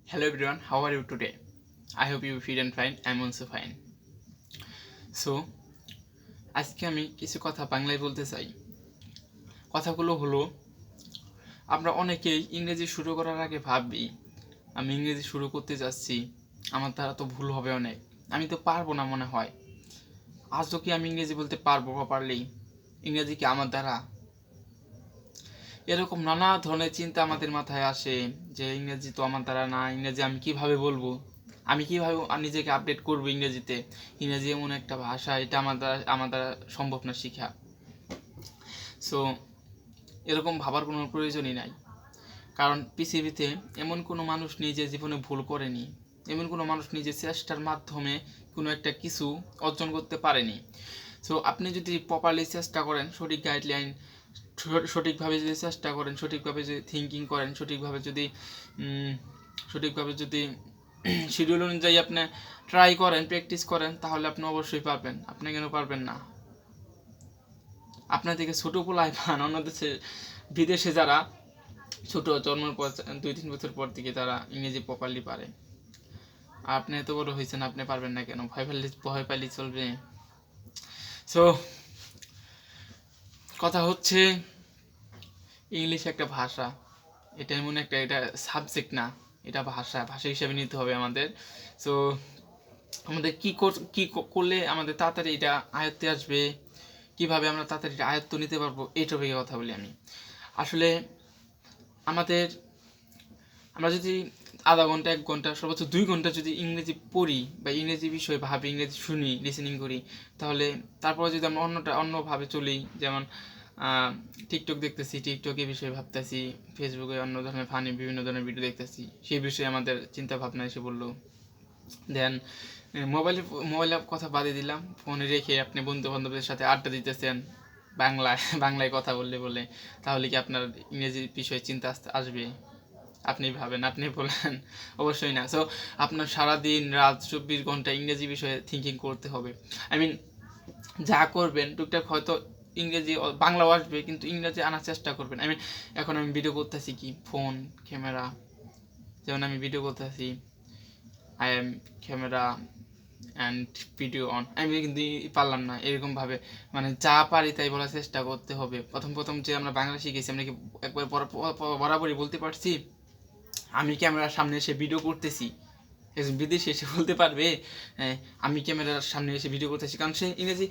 Hello everyone, how are you today? I hope you feel and fine. I'm also fine. So, আজকে আমি কিছু কথা বাংলায় বলতে চাই। কথাগুলো হলো, আমরা অনেকেই ইংরেজি শুরু করার আগে ভাবি আমি ইংরেজি শুরু করতে যাচ্ছি, আমার দ্বারা তো ভুল হবে অনেক, আমি তো পারবো না মনে হয়। আজও কি আমি ইংরেজি বলতে পারবো প্রপারলি? ইংরেজি কি আমার দ্বারা? এরকম নানা ধরনের চিন্তা আমাদের মাথায় আসে যে ইংরেজি তো আমার দ্বারা না, ইংরেজি আমি কিভাবে বলবো, আমি কিভাবে নিজেকে আপডেট করবো ইংরেজিতে। ইংরেজি এমন একটা ভাষা, এটা আমার দ্বারা সম্ভব না শিখা। সো এরকম ভাবার কোনো প্রয়োজনই নাই, কারণ পৃথিবীতে এমন কোনো মানুষ নেই যে জীবনে ভুল করেনি, এমন কোনো মানুষ নেই যে চেষ্টার মাধ্যমে কোনো একটা কিছু অর্জন করতে পারেনি। সো আপনি যদি প্রপারলি চেষ্টা করেন, সঠিক গাইডলাইন সঠিকভাবে যদি চেষ্টা করেন, সঠিকভাবে যদি থিঙ্কিং করেন, সঠিকভাবে যদি শিডিউল অনুযায়ী আপনি ট্রাই করেন, প্র্যাকটিস করেন, তাহলে আপনি অবশ্যই পারবেন। আপনি কেন পারবেন না? আপনার থেকে ছোটো পোলায় পান অন্য দেশে, বিদেশে যারা ছোটো জন্মের পর 2-3 বছর পর থেকে তারা ইংরেজি প্রপারলি পারে। আর আপনি এত বড় হয়েছেন, আপনি পারবেন না কেন? ভয় পাইলে চলবে? সো কথা হচ্ছে, ইংলিশ একটা ভাষা, এটা এমন একটা, এটা সাবজেক্ট না, এটা ভাষা হিসেবে নিতে হবে আমাদের। সো আমাদের কী করলে আমাদের তাড়াতাড়ি এটা আয়ত্তে আসবে, কিভাবে আমরা তাড়াতাড়ি আয়ত্ত নিতে পারবো, এই টপিকে কথা বলি আমি। আসলে আমরা যদি আধা ঘন্টা 1 ঘন্টা সর্বোচ্চ 2 ঘন্টা যদি ইংরেজি পড়ি বা ইংরেজি বিষয়ে ভাবি, ইংরেজি শুনি, লিসেনিং করি, তাহলে তারপরে যদি আমরা অন্যভাবে চলি, যেমন টিকটক দেখতেছি, টিকটক এই বিষয়ে ভাবতেছি, ফেসবুকে অন্য ধরনের ফানি বিভিন্ন ধরনের ভিডিও দেখতেছি, সেই বিষয়ে আমাদের চিন্তা ভাবনা এসে বললো। দেন মোবাইলের কথা বাদে দিলাম, ফোনে রেখে আপনি বন্ধু বান্ধবদের সাথে আড্ডা দিতেছেন বাংলায় কথা বলে, তাহলে কি আপনার ইংরেজি বিষয়ে চিন্তা আসবে? আপনি ভাবেন, আপনি বলেন? অবশ্যই না। সো আপনার সারাদিন রাত 24 ঘন্টা ইংরেজি বিষয়ে থিঙ্কিং করতে হবে। আই মিন, যা করবেন টুকটাক হয়তো ইংরেজি বাংলাও আসবে, কিন্তু ইংরেজি আনার চেষ্টা করবেন। আই মিন, এখন আমি ভিডিও করতেছি কি, ফোন ক্যামেরা, যেমন আমি ভিডিও করতেছি, I am camera and video on, আমি কিন্তু পারলাম না এরকমভাবে, মানে যা পারি তাই বলার চেষ্টা করতে হবে। প্রথম যে আমরা বাংলা শিখেছি, আমরা কি একবার বরাবরই বলতে পারছি আমি ক্যামেরার সামনে এসে ভিডিও করতেছি? একজন বিদেশি এসে বলতে পারবে আমি ক্যামেরার সামনে এসে ভিডিও করতেছি? কারণ সে ইংরেজি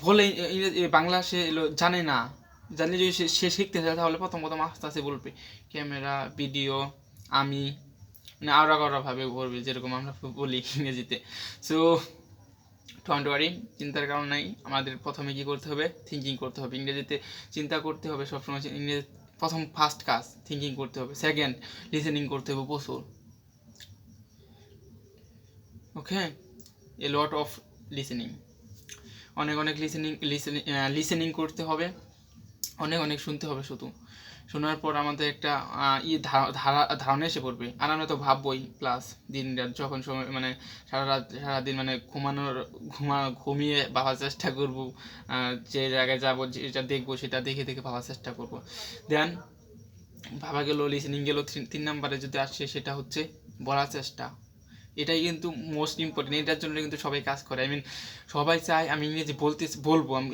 বলে, ইংরেজি বাংলা সে জানে না। জানলে যদি সে শিখতে চায়, তাহলে প্রথম আস্তে আস্তে বলবে ক্যামেরা, ভিডিও, আমি, মানে আলাদাভাবে করবে, যেরকম আমরা বলি ইংরেজিতে। সো ডোন্ট ওয়ারি, চিন্তার কারণ নাই। আমাদের প্রথমে কী করতে হবে? থিঙ্কিং করতে হবে। ইংরেজিতে চিন্তা করতে হবে সবসময়। ইংরেজি ফার্স্ট কাজ থিঙ্কিং করতে হবে। সেকেন্ড, লিসেনিং করতে হবে প্রচুর। ওকে, এ লট অফ লিসেনিং, অনেক লিসেনিং করতে হবে, অনেক শুনতে হবে। শুধু শোনার পর আমাদের একটা ধারণা এসে পড়বে, আর আমরা তো ভাববই। প্লাস দিন রাত যখন সময়, মানে সারাদিন, মানে ঘুমিয়ে ভাবার চেষ্টা করবো, যে জায়গায় যাবো, যেটা দেখবো সেটা দেখে ভাবার চেষ্টা করবো। দেন ভাবা গেল, লিসেনিং গেল। 3 নাম্বারে যদি আসছে, সেটা হচ্ছে বলার চেষ্টা। এটাই কিন্তু মোস্ট ইম্পর্টেন্ট, এটার জন্য কিন্তু সবাই কাজ করে। আই মিন, সবাই চায় আমি ইংরেজি বলবো, আমি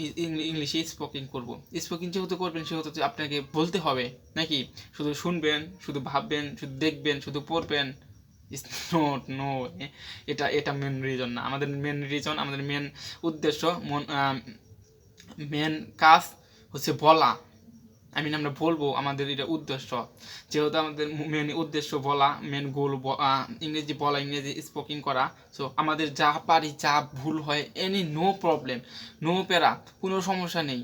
ইংলিশে স্পোকিং করবো। স্পোকিং যেহেতু করবেন, সেহেতু আপনাকে বলতে হবে নাকি? শুধু শুনবেন, শুধু ভাববেন, শুধু দেখবেন, শুধু পড়বেন? Is not, no. এটা মেন রিজন না। আমাদের মেন উদ্দেশ্য, মেন কাজ হচ্ছে বলা। আই মিন, আমরা বলবো, আমাদের এটা উদ্দেশ্য। যেহেতু আমাদের মেন উদ্দেশ্য বলা, মেন গোল ইংরেজি বলা, ইংরেজি স্পোকিং করা। সো আমাদের যা পারি, যা ভুল হয়, নো প্রবলেম, নো প্যারা, কোনো সমস্যা নেই।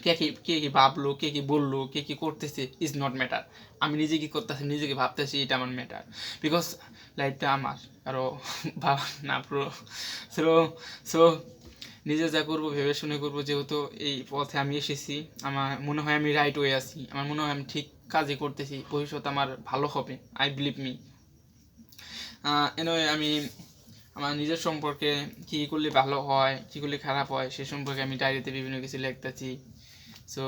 কে কি ভাবলো, কে কি বললো, কে কি করতেছে, ইজ নট ম্যাটার। আমি নিজে কি করতেছি, নিজেকে ভাবতেছি, এটা আমার ম্যাটার। বিকজ লাইফটা আমার, আরও ভাবা না পুরো। সো সো নিজে যা করবো ভেবে শুনে করবো। যেহেতু এই পথে আমি এসেছি, আমার মনে হয় আমি রাইট ওয়ে আছি, আমার মনে হয় আমি ঠিক কাজই করতেছি, ভবিষ্যৎ আমার ভালো হবে, আই বিলিভ মি। এনওয়ে, আমি আমার নিজের সম্পর্কে কী করলে ভালো হয়, কী করলে খারাপ হয়, সে সম্পর্কে আমি ডায়েরিতে বিভিন্ন কিছু লিখতেছি। সো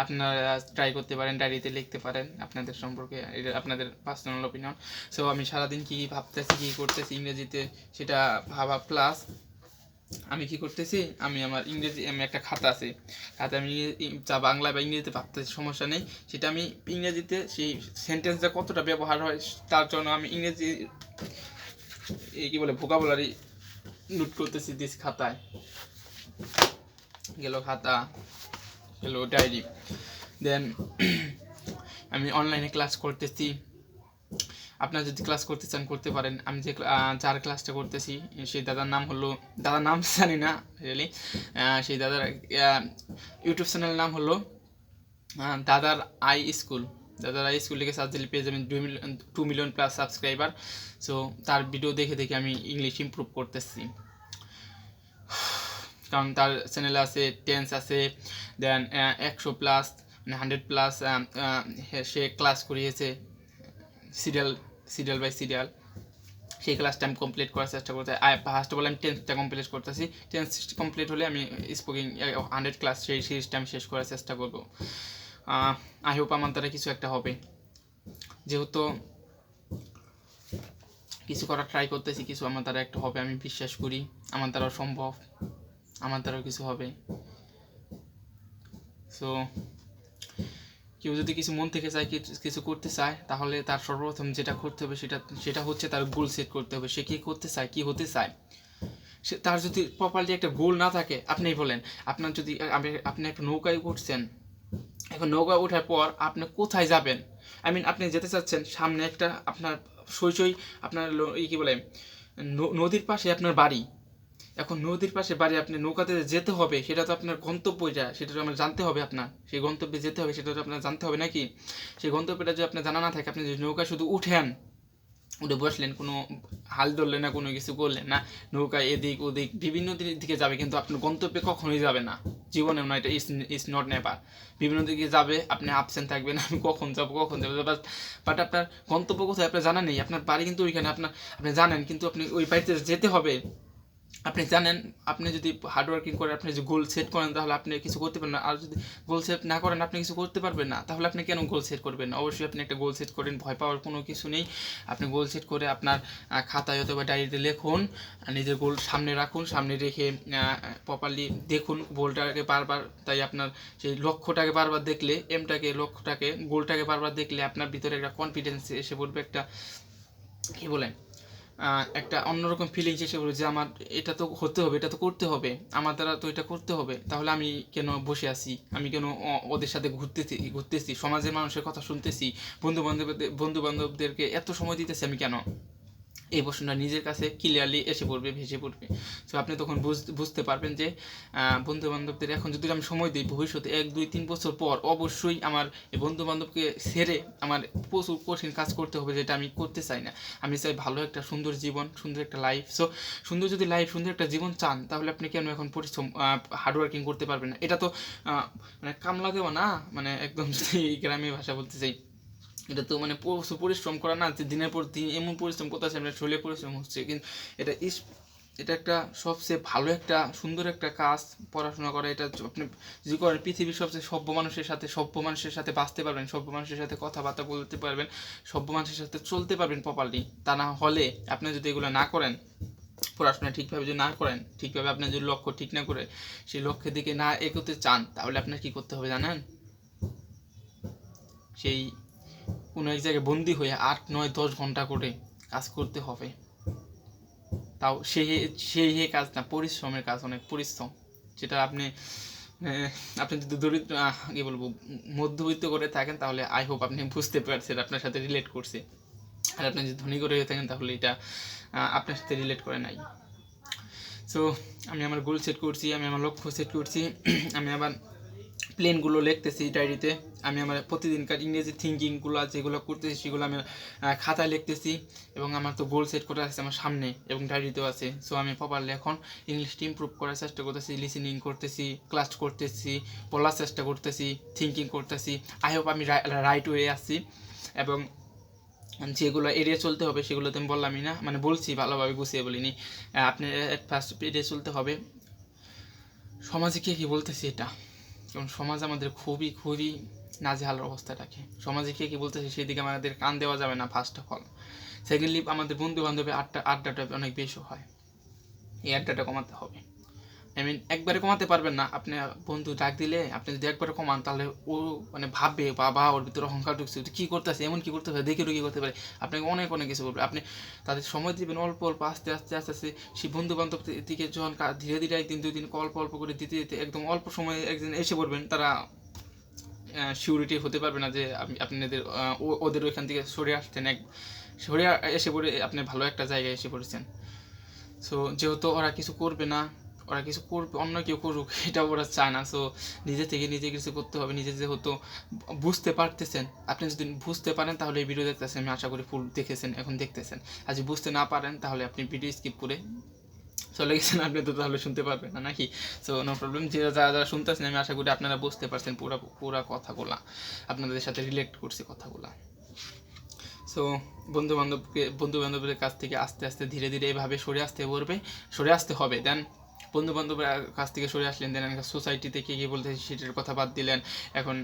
আপনারা ট্রাই করতে পারেন, ডায়েরিতে লিখতে পারেন আপনাদের সম্পর্কে, এটা আপনাদের পার্সোনাল ওপিনিয়ন। সো আমি সারাদিন কী ভাবতেছি, কী করতেছি ইংরেজিতে সেটা ভাবা, প্লাস আমি কি করতেছি, আমি আমার ইংরেজি আমি একটা খাতা আছে, খাতা আমি যা বাংলা বা ইংরেজিতে ভাবতেছি সমস্যা নেই, সেটা আমি ইংরেজিতে সেই সেন্টেন্সটা কতটা ব্যবহার হয় তার জন্য আমি ইংরেজি এই কী বলে ভোকাবুলারি নোট করতেছি দিস খাতায়। গেল খাতা, গেল ডায়েরি। দেন আমি অনলাইনে ক্লাস করতেছি, আপনারা যদি ক্লাস করতে চান করতে পারেন। আমি যে যার ক্লাসটা করতেছি সেই দাদার নাম হলো, দাদার নাম জানি না রিয়েলি, সেই দাদার ইউটিউব চ্যানেলের নাম হলো দাদার আই স্কুল। দাদার আই স্কুল লিখে সার্চ দিলে পেয়ে যাবেন 2 মিলিয়ন প্লাস সাবস্ক্রাইবার। সো তার ভিডিও দেখে দেখে আমি ইংলিশ ইমপ্রুভ করতেছি, কারণ তার চ্যানেলে আছে টেন্স আছে, দেন 100 প্লাস মানে 100 প্লাস সে ক্লাস করিয়েছে সিরিয়াল বাই সিরিয়াল। সেই ক্লাসটা আমি কমপ্লিট করার চেষ্টা করতে, ফার্স্ট অফ অল আমি 10টা কমপ্লিট করতেছি। 10 কমপ্লিট হলে আমি স্পিকিং 100 ক্লাস সেই সিরিজটা আমি শেষ করার চেষ্টা করব। আই হোপ আমার দ্বারা কিছু একটা হবে, যেহেতু কিছু করার ট্রাই করতেছি, কিছু আমার দ্বারা একটা হবে, আমি বিশ্বাস করি আমার দ্বারাও সম্ভব, আমার দ্বারাও কিছু হবে। সো কেউ যদি কিছু মন থেকে চায়, কিছু করতে চায়, তাহলে তার সর্বপ্রথম যেটা করতে হবে সেটা হচ্ছে তার গোল সেট করতে হবে। সে কী করতে চায়, কী হতে চায়, সে তার যদি প্রপারলি একটা গোল না থাকে, আপনিই বলেন, আপনার যদি আপনি একটা নৌকায় উঠছেন, এখন নৌকা ওঠার পর আপনি কোথায় যাবেন, আপনি যেতে চাচ্ছেন সামনে একটা আপনার সই আপনার কী বলে নদীর পাশে আপনার বাড়ি। এখন নদীর পাশে বাড়ি, আপনি নৌকাতে যেতে হবে, সেটা তো আপনার গন্তব্যটা, সেটা তো আপনার জানতে হবে, আপনার সেই গন্তব্যে যেতে হবে, সেটা তো আপনার জানতে হবে নাকি। সেই গন্তব্যটা যদি আপনার জানা না থাকে, আপনি যদি নৌকা শুধু উঠেন, উঠে বসলেন, কোনো হাল ধরলেন না, কোনো কিছু করলেন না, নৌকা এদিক ওদিক বিভিন্ন দিকে যাবে, কিন্তু আপনার গন্তব্যে কখনোই যাবে না, জীবনেও না, এটা ইস নট নেভার। বিভিন্ন দিকে যাবে, আপনি আপসেন্ট থাকবেন, আমি কখন যাবো, বাট আপনার গন্তব্য কোথায় আপনার জানা নেই। আপনার বাড়ি কিন্তু ওইখানে, আপনি জানেন, কিন্তু আপনি ওই বাড়িতে যেতে হবে, আপনি জানেন। আপনি যদি হার্ডওয়ার্কিং করেন, আপনি যদি গোল সেট করেন, তাহলে আপনি কিছু করতে পারবেন না। আর যদি গোল সেট না করেন, আপনি কিছু করতে পারবেন না। তাহলে আপনি কেন গোল সেট করবেন? অবশ্যই আপনি একটা গোল সেট করেন, ভয় পাওয়ার কোনো কিছু নেই। আপনি গোল সেট করে আপনার খাতায় অথবা ডায়েরিতে লিখুন, নিজের গোল সামনে রাখুন, সামনে রেখে প্রপারলি দেখুন গোলটাকে বারবার। তাই আপনার সেই লক্ষ্যটাকে বারবার দেখলে, লক্ষ্যটাকে গোলটাকে বারবার দেখলে আপনার ভিতরে একটা কনফিডেন্স এসে পড়বে, একটা কী বলেন, একটা অন্যরকম ফিলিংস এসে পড়ে যে আমার এটা তো হতে হবে, এটা তো করতে হবে, আমার দ্বারা তো এটা করতে হবে। তাহলে আমি কেন বসে আছি, আমি কেন ওদের সাথে ঘুরতেছি, সমাজের মানুষের কথা শুনতেছি, বন্ধু বান্ধবদেরকে এত সময় দিতেছি আমি কেন? এই প্রশ্নটা নিজের কাছে ক্লিয়ারলি এসে পড়বে, ভেসে পড়বে। সো আপনি তখন বুঝতে পারবেন যে বন্ধু বান্ধবদের এখন যদি আমি সময় দিই, ভবিষ্যতে 1, 2, 3 বছর পর অবশ্যই আমার এই বন্ধু বান্ধবকে ছেড়ে আমার প্রচুর কঠিন কাজ করতে হবে, যেটা আমি করতে চাই না। আমি চাই ভালো একটা সুন্দর জীবন, সুন্দর একটা লাইফ। সো সুন্দর যদি লাইফ, সুন্দর একটা জীবন চান, তাহলে আপনি কেন এখন পরিশ্রম হার্ডওয়ার্কিং করতে পারবেন না? এটা তো মানে কামলা দেওয়া না, মানে একদম যদি গ্রামীণ ভাষা বলতে চাই, এটা তো মানে পরিশ্রম করা না, যে দিনের পর দিন এমন পরিশ্রম করতেছে, আপনার শরীরে পরিশ্রম হচ্ছে, কিন্তু এটা একটা সবচেয়ে ভালো একটা সুন্দর একটা কাজ। পড়াশোনা করা, এটা আপনি যদি করেন, পৃথিবীর সবচেয়ে সভ্য মানুষের সাথে বাঁচতে পারবেন, সভ্য মানুষের সাথে কথাবার্তা বলতে পারবেন, সভ্য মানুষের সাথে চলতে পারবেন প্রপারলি। তা না হলে আপনি যদি এগুলো না করেন, পড়াশোনা ঠিকভাবে যদি না করেন, ঠিকভাবে আপনার যদি লক্ষ্য ঠিক না করে সেই লক্ষ্যের দিকে না এগোতে চান, তাহলে আপনার কী করতে হবে জানেন? সেই কোনো এক জায়গায় বন্দি হয়ে 8, 9, 10 ঘন্টা করে কাজ করতে হবে। তাও সেই কাজ না, পরিশ্রমের কাজ, অনেক পরিশ্রম, যেটা আপনি যদি দরিদ্র কী বলবো মধ্যবিত্ত করে থাকেন, তাহলে আই হোপ আপনি বুঝতে পারছেন, আপনার সাথে রিলেট করছে। আর আপনি যদি ধনী করে থাকেন, তাহলে এটা আপনার সাথে রিলেট করে নাই। সো আমি আমার গোল সেট করছি, আমি আমার লক্ষ্য সেট করছি, আমি আবার প্লেনগুলো লিখতেছি ডায়েরিতে, আমি আমার প্রতিদিনকার ইংরেজি থিঙ্কিংগুলো যেগুলো করতেছি সেগুলো আমি খাতায় লিখতেছি, এবং আমার তো গোল সেট করা আছে আমার সামনে এবং ডায়েরিতেও আছে। সো আমি প্রপারলি এখন ইংলিশটি ইমপ্রুভ করার চেষ্টা করতেছি, লিসেনিং করতেছি, ক্লাস করতেছি, বলার চেষ্টা করতেছি, থিঙ্কিং করতেছি। আই হোপ আমি রাইট ওয়ে আসছি, এবং যেগুলো এড়িয়ে চলতে হবে সেগুলো তো আমি বললামই না, মানে বলছি, ভালোভাবে গুছিয়ে বলিনি। আপনি ফার্স্ট এড়িয়ে চলতে হবে সমাজে কে কী বলতেছি, এটা কারণ সমাজ আমাদের খুবই খুবই নাজেহাল অবস্থায় রাখে। সমাজে কে কী বলতেছে সেদিকে আমাদের কান দেওয়া যাবে না ফার্স্ট অফ অল। সেকেন্ডলি আমাদের বন্ধু বান্ধবের আড্ডাটা অনেক বেশি হয়, এই আড্ডাটা কমাতে হবে। একবারে কমাতে পারবেন না, আপনি বন্ধু ডাক দিলে আপনি যদি একবারে কমান তাহলে ও মানে ভাববে বাবা ওর ভিতরে অহংকার ঢুকছে, কী করতেছে, এমন কী করতে পারে, দেখে কি করতে পারে, আপনাকে অনেক অনেক কিছু বলবে। আপনি তাদের সময় দিবেন অল্প অল্প, আস্তে আস্তে আস্তে আস্তে সেই বন্ধু বান্ধব দিকে যখন ধীরে ধীরে একদিন 2 দিন অল্প অল্প করে দিতে দিতে একদম অল্প সময়ে একদিন এসে পড়বেন, তারা সিউরিটি হতে পারবে না যে আপনাদের ওদের ওইখান থেকে সরে আসতেন, সরে এসে পড়ে আপনি ভালো একটা জায়গায় এসে পড়েছেন। সো যেহেতু ওরা কিছু করবে না, ওরা কিছু করবে, অন্য কেউ করুক এটা ওরা চায় না। সো নিজে থেকে নিজে কিছু করতে হবে। নিজে যেহেতু বুঝতে পারতেছেন, আপনি যদি বুঝতে পারেন তাহলে এই ভিডিও দেখতেছেন, আমি আশা করি ফুল দেখেছেন, এখন দেখতেছেন। আর যদি বুঝতে না পারেন তাহলে আপনি ভিডিও স্কিপ করে চলে গেছেন, আপনি তো তাহলে শুনতে পারবেন না নাকি। সো নো প্রবলেম, যারা যারা শুনতেছেন আমি আশা করি আপনারা বুঝতে পারছেন পুরা কথাগুলা, আপনাদের সাথে রিলেট করছি কথাগুলা। সো বন্ধু বান্ধবের কাছ থেকে আস্তে আস্তে ধীরে ধীরে এভাবে সরে আসতে হবে। দেন বন্ধু বান্ধবের কাছ থেকে সরে আসলেন, দেন সোসাইটিতে কে কী বলতে সেটার কথা বাদ দিলেন। এখন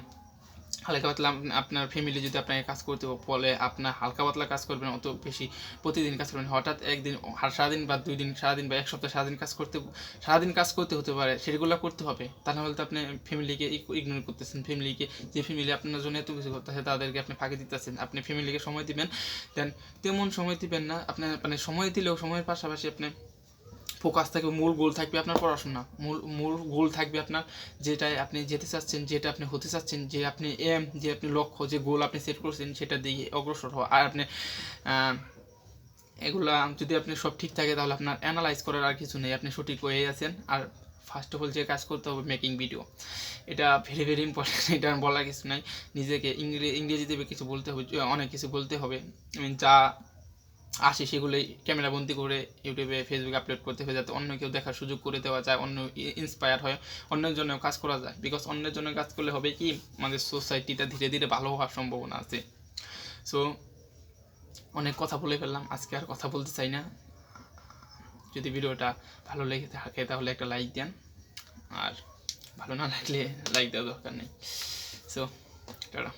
হালকা পাতলা আপনার ফ্যামিলি যদি আপনাকে কাজ করতে বলে, আপনার হালকা পাতলা কাজ করবেন, অত বেশি প্রতিদিন কাজ করবেন। হঠাৎ একদিন সারাদিন বা 2 দিন, সারাদিন বা এক সপ্তাহ সারাদিন কাজ করতে হতে পারে, সেগুলো করতে হবে। তা না হলে তো আপনি ফ্যামিলিকে ইগনোর করতেছেন। যে ফ্যামিলি আপনার জন্য এত কিছু করতেছে তাদেরকে আপনি ফাঁকি দিতেছেন। আপনি ফ্যামিলিকে সময় দিবেন, দেন তেমন সময় দিবেন না। আপনার মানে সময় দিলেও সময়ের পাশাপাশি আপনি ফোকাস থাকবে, মূল গোল থাকবে আপনার পড়াশোনা, মূল গোল থাকবে আপনার যেটায় আপনি যেতে চাচ্ছেন, যেটা আপনি হতে চাচ্ছেন, যে আপনি যে আপনি লক্ষ্য, যে গোল আপনি সেট করছেন সেটা দিয়ে অগ্রসর হওয়া। আর আপনি এগুলা যদি আপনি সব ঠিক থাকে তাহলে আপনার অ্যানালাইজ করার আর কিছু নেই, আপনি সঠিক হয়ে আছেন। আর ফার্স্ট অফ অল যে কাজ করতে হবে মেকিং ভিডিও, এটা ভেরি ভেরি ইম্পর্টেন্ট, এটা বলার কিছু নাই। নিজেকে ইংরেজিতে কিছু বলতে হবে, অনেক কিছু বলতে হবে। যা আসে সেগুলোই ক্যামেরা বন্দি করে ইউটিউবে ফেসবুকে আপলোড করতে হবে, যাতে অন্য কেউ দেখার সুযোগ করে দেওয়া যায়, অন্য ইন্সপায়ার হয়, অন্যের জন্য কাজ করা যায়। বিকজ অন্যের জন্য কাজ করলে হবে কি, আমাদের সোসাইটিটা ধীরে ধীরে ভালো হওয়ার সম্ভাবনা আছে। সো অনেক কথা বলে ফেললাম, আজকে আর কথা বলতে চাই না। যদি ভিডিওটা ভালো লেগে থাকে তাহলে একটা লাইক দেন, আর ভালো না লাগলে লাইক দেওয়ার দরকার নেই। So tata.